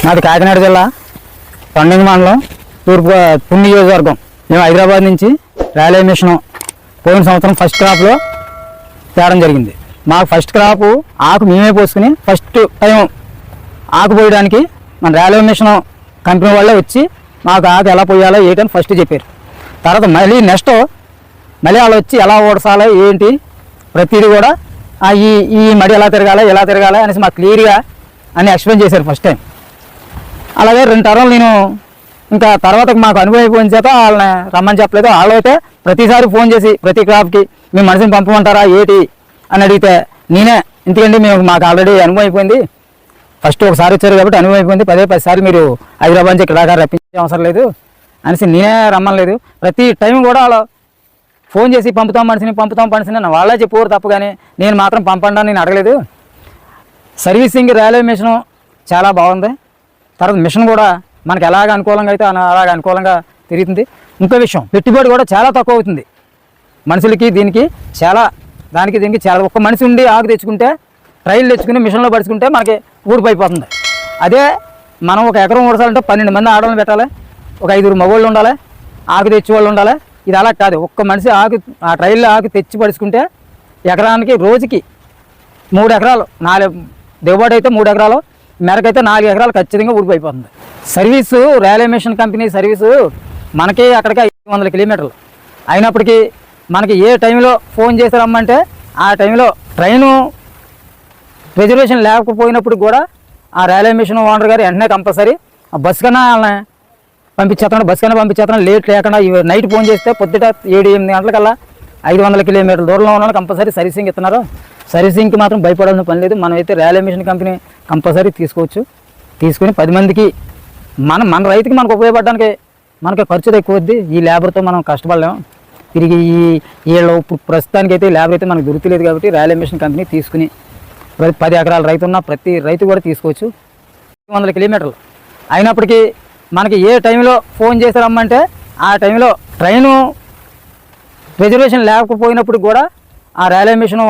నాది కాకినాడ జిల్లా తొండంగి మండలం తూర్పు పుణ్య నియోజకవర్గం. మేము హైదరాబాద్ నుంచి రైల్వే మిషన్ పోయిన సంవత్సరం ఫస్ట్ క్రాప్లో తేడం జరిగింది. మాకు ఫస్ట్ క్రాప్ ఆకు మేమే పోసుకుని ఫస్ట్ టైం ఆకు పోయడానికి మన రైల్వే మిషన్ కంపెనీ వాళ్ళే వచ్చి మాకు ఆకు ఎలా పోయాలో ఏంటని ఫస్ట్ చెప్పారు. తర్వాత మళ్ళీ నెక్స్ట్ మళ్ళీ వాళ్ళు వచ్చి ఎలా ఓడసాలో ఏంటి ప్రతిదీ కూడా ఈ మడి ఎలా తిరగాలి అనేసి మాకు క్లియర్గా అని ఎక్స్ప్లెయిన్ చేశారు ఫస్ట్ టైం. అలాగే 2 టర్మ్లు నేను ఇంకా తర్వాత మాకు అనుభవం అయిపోయిన చేత వాళ్ళని రమ్మని చెప్పలేదు. వాళ్ళైతే ప్రతిసారి ఫోన్ చేసి ప్రతి క్రాప్కి మీ మనిషిని పంపమంటారా ఏంటి అని అడిగితే నేనే ఎందుకండి మాకు ఆల్రెడీ అనుభవం అయిపోయింది, ఫస్ట్ ఒకసారి వచ్చారు కాబట్టి అనుభవం అయిపోయింది, 10 సార్లు మీరు హైదరాబాద్ నుంచి ఇక్కడ రప్పించే అవసరం లేదు అనేసి నేనే రమ్మలేదు. ప్రతి టైం కూడా వాళ్ళు ఫోన్ చేసి పంపుతాం మనిషిని వాళ్ళే చెప్పేవారు తప్ప కానీ నేను మాత్రం పంపండి అని నేను అడగలేదు. సర్వీసింగ్ రైల్వే మిషన్ చాలా బాగుంది. తర్వాత మిషన్ కూడా మనకి ఎలాగ అనుకూలంగా అయితే అలాగ అనుకూలంగా తిరుగుతుంది. ఇంకో విషయం, పెట్టుబడి కూడా చాలా తక్కువ అవుతుంది మనుషులకి దీనికి దీనికి చాలా. ఒక్క మనిషి ఉండి ఆకు తెచ్చుకుంటే ట్రైల్ తెచ్చుకుని మిషన్లో పడుచుకుంటే మనకి ఊడిపోయిపోతుంది. అదే మనం ఒక ఎకరం ఊడసాలంటే 12 మంది ఆడవాళ్ళని పెట్టాలి, ఒక 5 మగవాళ్ళు ఉండాలి, ఆకు తెచ్చి వాళ్ళు ఉండాలి. ఇది అలా కాదు, ఒక్క మనిషి ఆ ట్రైల్లో ఆకు తెచ్చి పడుచుకుంటే ఎకరానికి రోజుకి 3 ఎకరాలు, 4 దిగుబడి అయితే 3 ఎకరాలు, మేరకైతే 4 ఎకరాలు ఖచ్చితంగా ఊడిపోయిపోతుంది. Service railway mission company service మనకి అక్కడికి 500 కిలోమీటర్లు అయినప్పటికీ మనకి ఏ టైంలో ఫోన్ చేసి రమ్మంటే ఆ టైంలో ట్రైను రిజర్వేషన్ లేకపోయినప్పుడు కూడా ఆ రైల్వే మిషన్ ఓనర్ గారు వెంటనే కంపల్సరీ బస్సు కన్నా వాళ్ళని పంపించేస్తాను. లేట్ లేకుండా నైట్ ఫోన్ చేస్తే పొద్దుట 7-8 గంటలకల్లా 500 కిలోమీటర్ల దూరంలో ఉన్న కంపల్సరీ సర్వీసింగ్ ఇస్తున్నారు. సర్వీసింగ్కి మాత్రం భయపడాల్సిన పని లేదు. మనమైతే రైల్వే మిషన్ కంపెనీ కంపల్సరీ తీసుకొని 10 మందికి మన రైతుకి మనకు ఉపయోగపడడానికి మనకి ఖర్చు ఎక్కువ వద్ది. ఈ లేబర్తో మనం కష్టపడలేము. తిరిగి వీళ్ళు ప్రస్తుతానికి అయితే లేబర్ అయితే మనకు దొరుకుతలేదు కాబట్టి రైల్వే మిషన్ కంపెనీ తీసుకుని 10 ఎకరాల రైతు ఉన్న ప్రతి రైతు కూడా తీసుకోవచ్చు. 100 కిలోమీటర్లు అయినప్పటికీ మనకి ఏ టైంలో ఫోన్ చేసి రమ్మంటే ఆ టైంలో ట్రైను రిజర్వేషన్ లేకపోయినప్పుడు కూడా ఆ రైల్వే మిషన్